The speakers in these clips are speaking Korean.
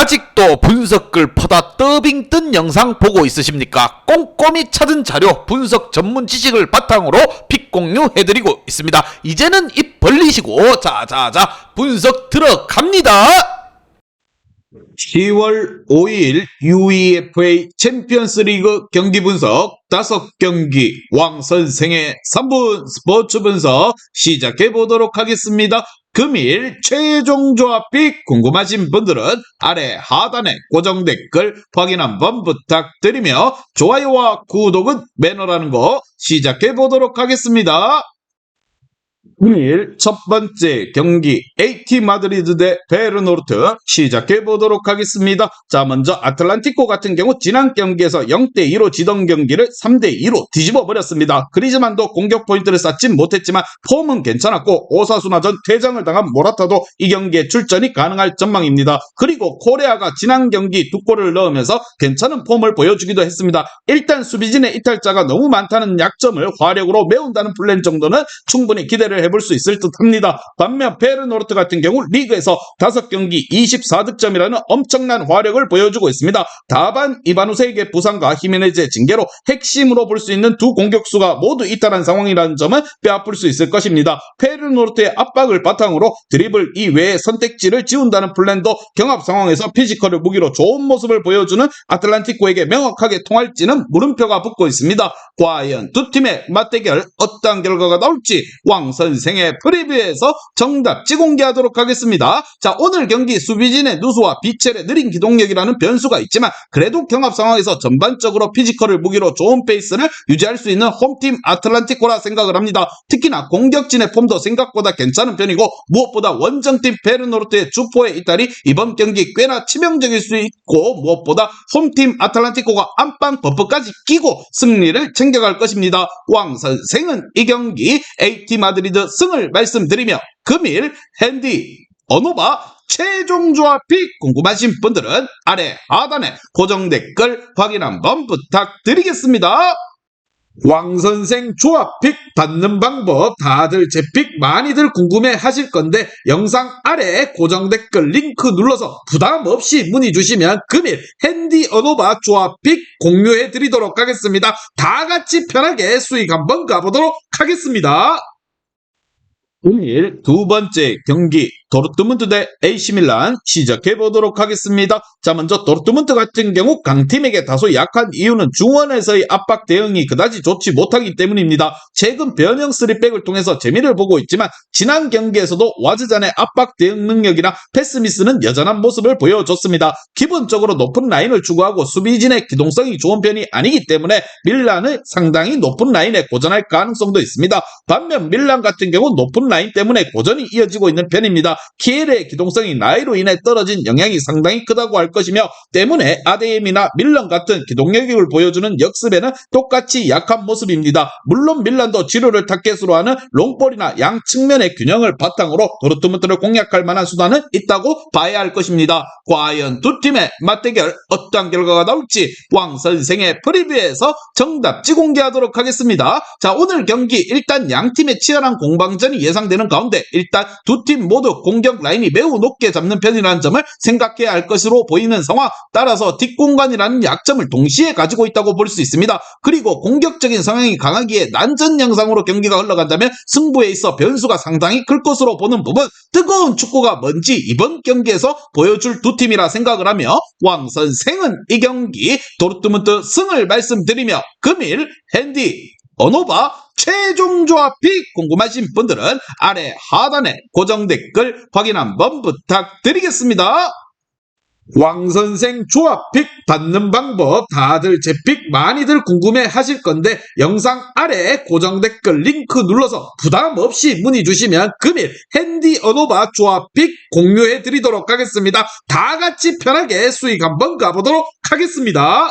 아직도 분석글 퍼다 더빙 뜬 영상 보고 있으십니까? 꼼꼼히 찾은 자료, 분석 전문 지식을 바탕으로 픽 공유해드리고 있습니다. 이제는 입 벌리시고 자자자 분석 들어갑니다. 10월 5일 UEFA 챔피언스 리그 경기 분석 5경기 왕 선생의 3분 스포츠 분석 시작해 보도록 하겠습니다. 금일 최종 조합픽 궁금하신 분들은 아래 하단에 고정 댓글 확인 한번 부탁드리며 좋아요와 구독은 매너라는 거 시작해 보도록 하겠습니다. 금일 첫 번째 경기 AT 마드리드 대 베르노르트 시작해 보도록 하겠습니다. 자, 먼저 아틀란티코 같은 경우 지난 경기에서 0대2로 지던 경기를 3대2로 뒤집어 버렸습니다. 그리즈만도 공격 포인트를 쌓진 못했지만 폼은 괜찮았고 오사수나전 퇴장을 당한 모라타도 이 경기에 출전이 가능할 전망입니다. 그리고 코레아가 지난 경기 2골을 넣으면서 괜찮은 폼을 보여주기도 했습니다. 일단 수비진의 이탈자가 너무 많다는 약점을 화력으로 메운다는 플랜 정도는 충분히 기대를 해볼 수 있을 듯 합니다. 반면 베르노르트 같은 경우 리그에서 5경기 24득점이라는 엄청난 화력을 보여주고 있습니다. 다반 이바누세에게 부상과 히메네즈의 징계로 핵심으로 볼 수 있는 두 공격수가 모두 이탈한 상황이라는 점은 뼈아플 수 있을 것입니다. 베르노르트의 압박을 바탕으로 드리블 이외의 선택지를 지운다는 플랜도 경합 상황에서 피지컬을 무기로 좋은 모습을 보여주는 아틀란티코에게 명확하게 통할지는 물음표가 붙고 있습니다. 과연 두 팀의 맞대결 어떤 결과가 나올지 왕 선생의 프리뷰에서 정답지 공개하도록 하겠습니다. 자, 오늘 경기 수비진의 누수와 비첼의 느린 기동력이라는 변수가 있지만 그래도 경합 상황에서 전반적으로 피지컬을 무기로 좋은 페이스를 유지할 수 있는 홈팀 아틀란티코라 생각을 합니다. 특히나 공격진의 폼도 생각보다 괜찮은 편이고 무엇보다 원정팀 베르노르트의 주포의 이탈이 이번 경기 꽤나 치명적일 수 있고 무엇보다 홈팀 아틀란티코가 안방 버프까지 끼고 승리를 챙겨갈 것입니다. 왕 선생은 이 경기 AT 마드리드 승을 말씀드리며 금일 핸디 어노바 최종 조합픽 궁금하신 분들은 아래 하단에 고정 댓글 확인 한번 부탁드리겠습니다. 왕선생 조합픽 받는 방법 다들 제 픽 많이들 궁금해 하실 건데 영상 아래 고정 댓글 링크 눌러서 부담 없이 문의 주시면 금일 핸디 어노바 조합픽 공유해 드리도록 하겠습니다. 다 같이 편하게 수익 한번 가보도록 하겠습니다. 금일 두 번째 경기 도르트문트 대 AC밀란 시작해 보도록 하겠습니다. 자, 먼저 도르트문트 같은 경우 강팀에게 다소 약한 이유는 중원에서의 압박 대응이 그다지 좋지 못하기 때문입니다. 최근 변형 3백을 통해서 재미를 보고 있지만 지난 경기에서도 와즈잔의 압박 대응 능력이나 패스 미스는 여전한 모습을 보여줬습니다. 기본적으로 높은 라인을 추구하고 수비진의 기동성이 좋은 편이 아니기 때문에 밀란을 상당히 높은 라인에 고전할 가능성도 있습니다. 반면 밀란 같은 경우 높은 라인 때문에 고전이 이어지고 있는 편입니다. 키엘의 기동성이 나이로 인해 떨어진 영향이 상당히 크다고 할 것이며 때문에 아데엠이나 밀란 같은 기동력을 보여주는 역습에는 똑같이 약한 모습입니다. 물론 밀란도 지루를 타겟으로 하는 롱볼이나 양 측면의 균형을 바탕으로 도르트문트를 공략할 만한 수단은 있다고 봐야 할 것입니다. 과연 두 팀의 맞대결 어떠한 결과가 나올지 왕 선생의 프리뷰에서 정답지 공개하도록 하겠습니다. 자, 오늘 경기 일단 양 팀의 치열한 공방전이 예상되는 가운데 일단 두 팀 모두 공격 라인이 매우 높게 잡는 편이라는 점을 생각해야 할 것으로 보이는 상황, 따라서 뒷공간이라는 약점을 동시에 가지고 있다고 볼 수 있습니다. 그리고 공격적인 성향이 강하기에 난전 양상으로 경기가 흘러간다면 승부에 있어 변수가 상당히 클 것으로 보는 부분, 뜨거운 축구가 뭔지 이번 경기에서 보여줄 두 팀이라 생각을 하며 왕 선생은 이 경기 도르트문트 승을 말씀드리며 금일 핸디 어노바 최종 조합픽 궁금하신 분들은 아래 하단에 고정 댓글 확인 한번 부탁드리겠습니다. 왕선생 조합픽 받는 방법 다들 제 픽 많이들 궁금해 하실 건데 영상 아래 고정 댓글 링크 눌러서 부담 없이 문의 주시면 금일 핸디 어노바 조합픽 공유해 드리도록 하겠습니다. 다 같이 편하게 수익 한번 가보도록 하겠습니다.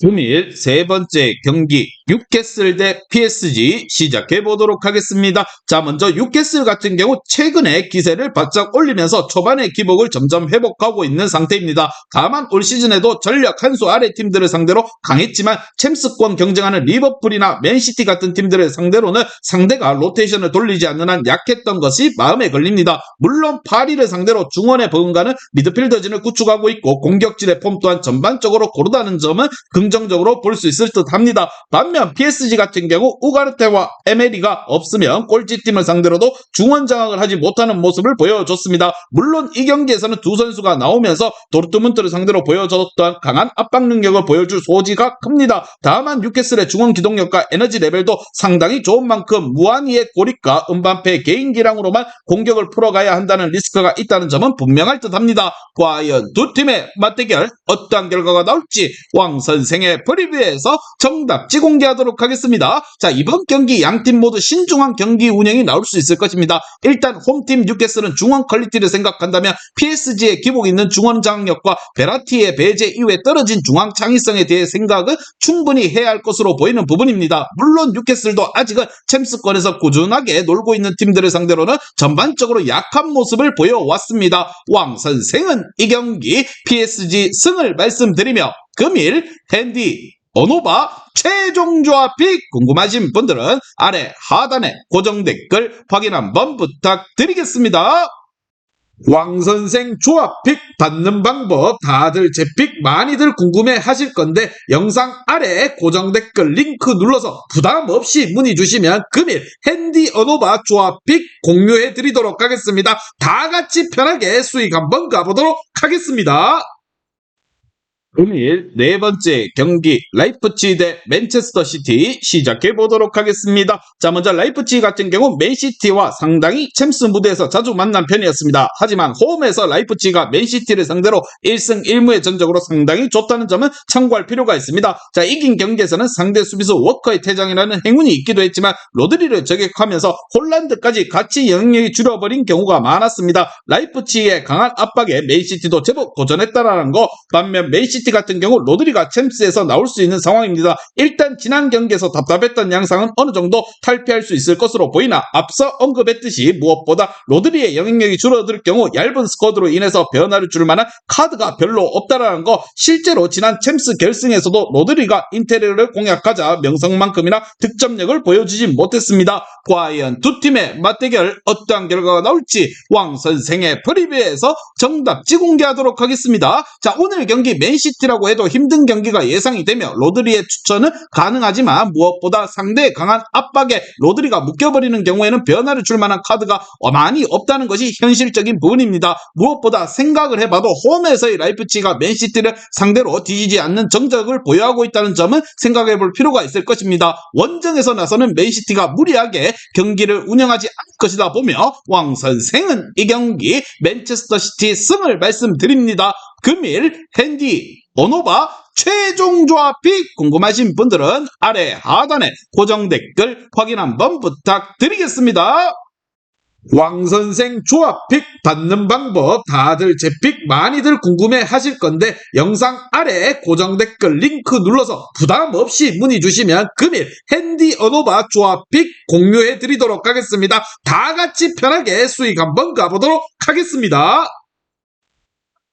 금일 세 번째 경기 뉴캐슬 대 PSG 시작해 보도록 하겠습니다. 자, 먼저 뉴캐슬 같은 경우 최근에 기세를 바짝 올리면서 초반의 기복을 점점 회복하고 있는 상태입니다. 다만 올 시즌에도 전력 한 수 아래 팀들을 상대로 강했지만 챔스권 경쟁하는 리버풀이나 맨시티 같은 팀들을 상대로는 상대가 로테이션을 돌리지 않는 한 약했던 것이 마음에 걸립니다. 물론 파리를 상대로 중원에 버금가는 미드필더진을 구축하고 있고 공격진의 폼 또한 전반적으로 고르다는 점은 긍정적으로 볼 수 있을 듯 합니다. 반면 PSG 같은 경우 우가르테와 에메리가 없으면 꼴찌팀을 상대로도 중원 장악을 하지 못하는 모습을 보여줬습니다. 물론 이 경기에서는 두 선수가 나오면서 도르트문트를 상대로 보여줬던 강한 압박 능력을 보여줄 소지가 큽니다. 다만 뉴캐슬의 중원 기동력과 에너지 레벨도 상당히 좋은 만큼 무한히의 고립과 음반페의 개인 기량으로만 공격을 풀어가야 한다는 리스크가 있다는 점은 분명할 듯 합니다. 과연 두 팀의 맞대결 어떠한 결과가 나올지 왕 선생의 프리뷰에서 정답지 공개하도록 하겠습니다. 자, 이번 경기 양팀 모두 신중한 경기 운영이 나올 수 있을 것입니다. 일단 홈팀 뉴캐슬은 중원 퀄리티를 생각한다면 PSG의 기복 있는 중원 장악력과 베라티의 배제 이후에 떨어진 중앙 창의성에 대해 생각은 충분히 해야 할 것으로 보이는 부분입니다. 물론 뉴캐슬도 아직은 챔스권에서 꾸준하게 놀고 있는 팀들을 상대로는 전반적으로 약한 모습을 보여왔습니다. 왕 선생은 이 경기 PSG 승을 말씀드리며 금일 핸디 어노바 최종 조합이 궁금하신 분들은 아래 하단에 고정 댓글 확인 한번 부탁드리겠습니다. 왕선생 조합픽 받는 방법 다들 제 픽 많이들 궁금해 하실 건데 영상 아래 고정 댓글 링크 눌러서 부담 없이 문의 주시면 금일 핸디 어노바 조합픽 공유해 드리도록 하겠습니다. 다 같이 편하게 수익 한번 가보도록 하겠습니다. 금일 네 번째 경기 라이프치히 대 맨체스터 시티 시작해 보도록 하겠습니다. 자, 먼저 라이프치히 같은 경우 맨시티와 상당히 챔스 무대에서 자주 만난 편이었습니다. 하지만 홈에서 라이프치히가 맨시티를 상대로 1승 1무의 전적으로 상당히 좋다는 점은 참고할 필요가 있습니다. 자, 이긴 경기에서는 상대 수비수 워커의 퇴장이라는 행운이 있기도 했지만 로드리를 저격하면서 홀란드까지 같이 영향력이 줄어버린 경우가 많았습니다. 라이프치히의 강한 압박에 맨시티도 제법 고전했다라는 거. 반면 맨시티 같은 경우 로드리가 챔스에서 나올 수 있는 상황입니다. 일단 지난 경기에서 답답했던 양상은 어느 정도 탈피할 수 있을 것으로 보이나 앞서 언급했듯이 무엇보다 로드리의 영향력이 줄어들 경우 얇은 스쿼드로 인해서 변화를 줄 만한 카드가 별로 없다라는 거. 실제로 지난 챔스 결승에서도 로드리가 인테리어를 공략하자 명성만큼이나 득점력을 보여주지 못했습니다. 과연 두 팀의 맞대결 어떠한 결과가 나올지 왕 선생의 프리뷰에서 정답지 공개하도록 하겠습니다. 자, 오늘 경기 맨시티라고 해도 힘든 경기가 예상이 되며 로드리의 추천은 가능하지만 무엇보다 상대의 강한 압박에 로드리가 묶여버리는 경우에는 변화를 줄 만한 카드가 많이 없다는 것이 현실적인 부분입니다. 무엇보다 생각을 해봐도 홈에서의 라이프치히가 맨시티를 상대로 뒤지지 않는 정적을 보유하고 있다는 점은 생각해볼 필요가 있을 것입니다. 원정에서 나서는 맨시티가 무리하게 경기를 운영하지 않을 것이다 보며 왕 선생은 이 경기 맨체스터 시티 승을 말씀드립니다. 금일 핸디 어노바 최종 조합이 궁금하신 분들은 아래 하단에 고정 댓글 확인 한번 부탁드리겠습니다. 왕선생 조합픽 받는 방법 다들 제 픽 많이들 궁금해 하실 건데 영상 아래 고정 댓글 링크 눌러서 부담 없이 문의 주시면 금일 핸디 어노바 조합픽 공유해 드리도록 하겠습니다. 다 같이 편하게 수익 한번 가보도록 하겠습니다.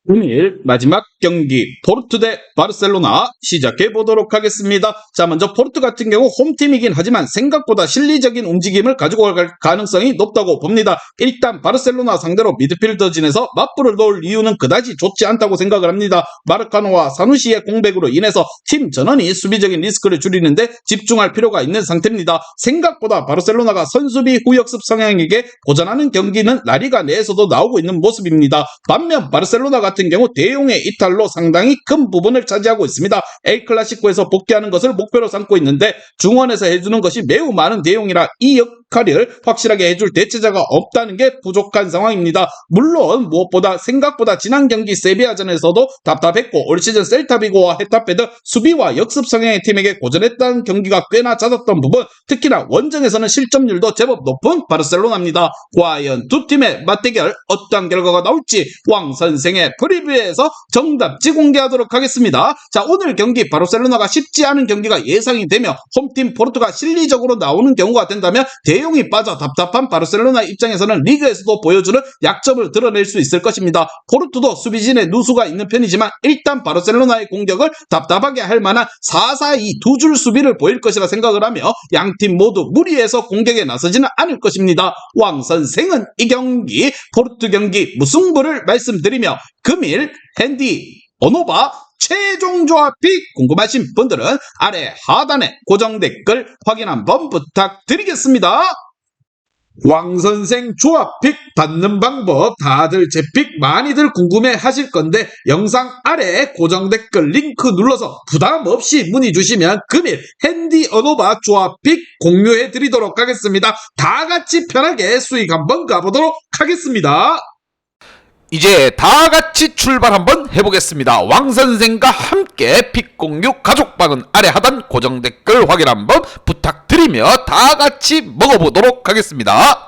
금일 마지막 경기 포르투 대 바르셀로나 시작해 보도록 하겠습니다. 자, 먼저 포르투 같은 경우 홈팀이긴 하지만 생각보다 실리적인 움직임을 가지고 갈 가능성이 높다고 봅니다. 일단 바르셀로나 상대로 미드필더진에서 맞불을 놓을 이유는 그다지 좋지 않다고 생각을 합니다. 마르카노와 사누시의 공백으로 인해서 팀 전원이 수비적인 리스크를 줄이는데 집중할 필요가 있는 상태입니다. 생각보다 바르셀로나가 선수비 후역습 성향에게 고전하는 경기는 라리가 내에서도 나오고 있는 모습입니다. 반면 바르셀로나 같은 경우 대용의 이탈로 상당히 큰 부분을 차지하고 있습니다. 엘클라시코에서 복귀하는 것을 목표로 삼고 있는데 중원에서 해주는 것이 매우 많은 대용이라 이 역할을 확실하게 해줄 대체자가 없다는 게 부족한 상황입니다. 물론 무엇보다 생각보다 지난 경기 세비야전에서도 답답했고 올 시즌 셀타비고와 헤타페드 수비와 역습 성향의 팀에게 고전했다는 경기가 꽤나 잦았던 부분, 특히나 원정에서는 실점률도 제법 높은 바르셀로나입니다. 과연 두 팀의 맞대결 어떤 결과가 나올지 왕 선생의 프리뷰에서 정답지 공개하도록 하겠습니다. 자, 오늘 경기 바르셀로나가 쉽지 않은 경기가 예상이 되며 홈팀 포르투가 실리적으로 나오는 경우가 된다면 대용이 빠져 답답한 바르셀로나 입장에서는 리그에서도 보여주는 약점을 드러낼 수 있을 것입니다. 포르투도 수비진에 누수가 있는 편이지만 일단 바르셀로나의 공격을 답답하게 할 만한 4-4-2 두 줄 수비를 보일 것이라 생각을 하며 양팀 모두 무리해서 공격에 나서지는 않을 것입니다. 왕 선생은 이 경기 포르투 경기 무승부를 말씀드리며 금일 핸디 어노바 최종 조합이 궁금하신 분들은 아래 하단에 고정 댓글 확인 한번 부탁드리겠습니다. 왕선생 조합픽 받는 방법 다들 제 픽 많이들 궁금해 하실 건데 영상 아래 고정 댓글 링크 눌러서 부담 없이 문의 주시면 금일 핸디 어노바 조합픽 공유해 드리도록 하겠습니다. 다 같이 편하게 수익 한번 가보도록 하겠습니다. 이제 다 같이 출발 한번 해보겠습니다. 왕 선생과 함께 픽 공유 가족방은 아래 하단 고정 댓글 확인 한번 부탁드리며 다 같이 먹어보도록 하겠습니다.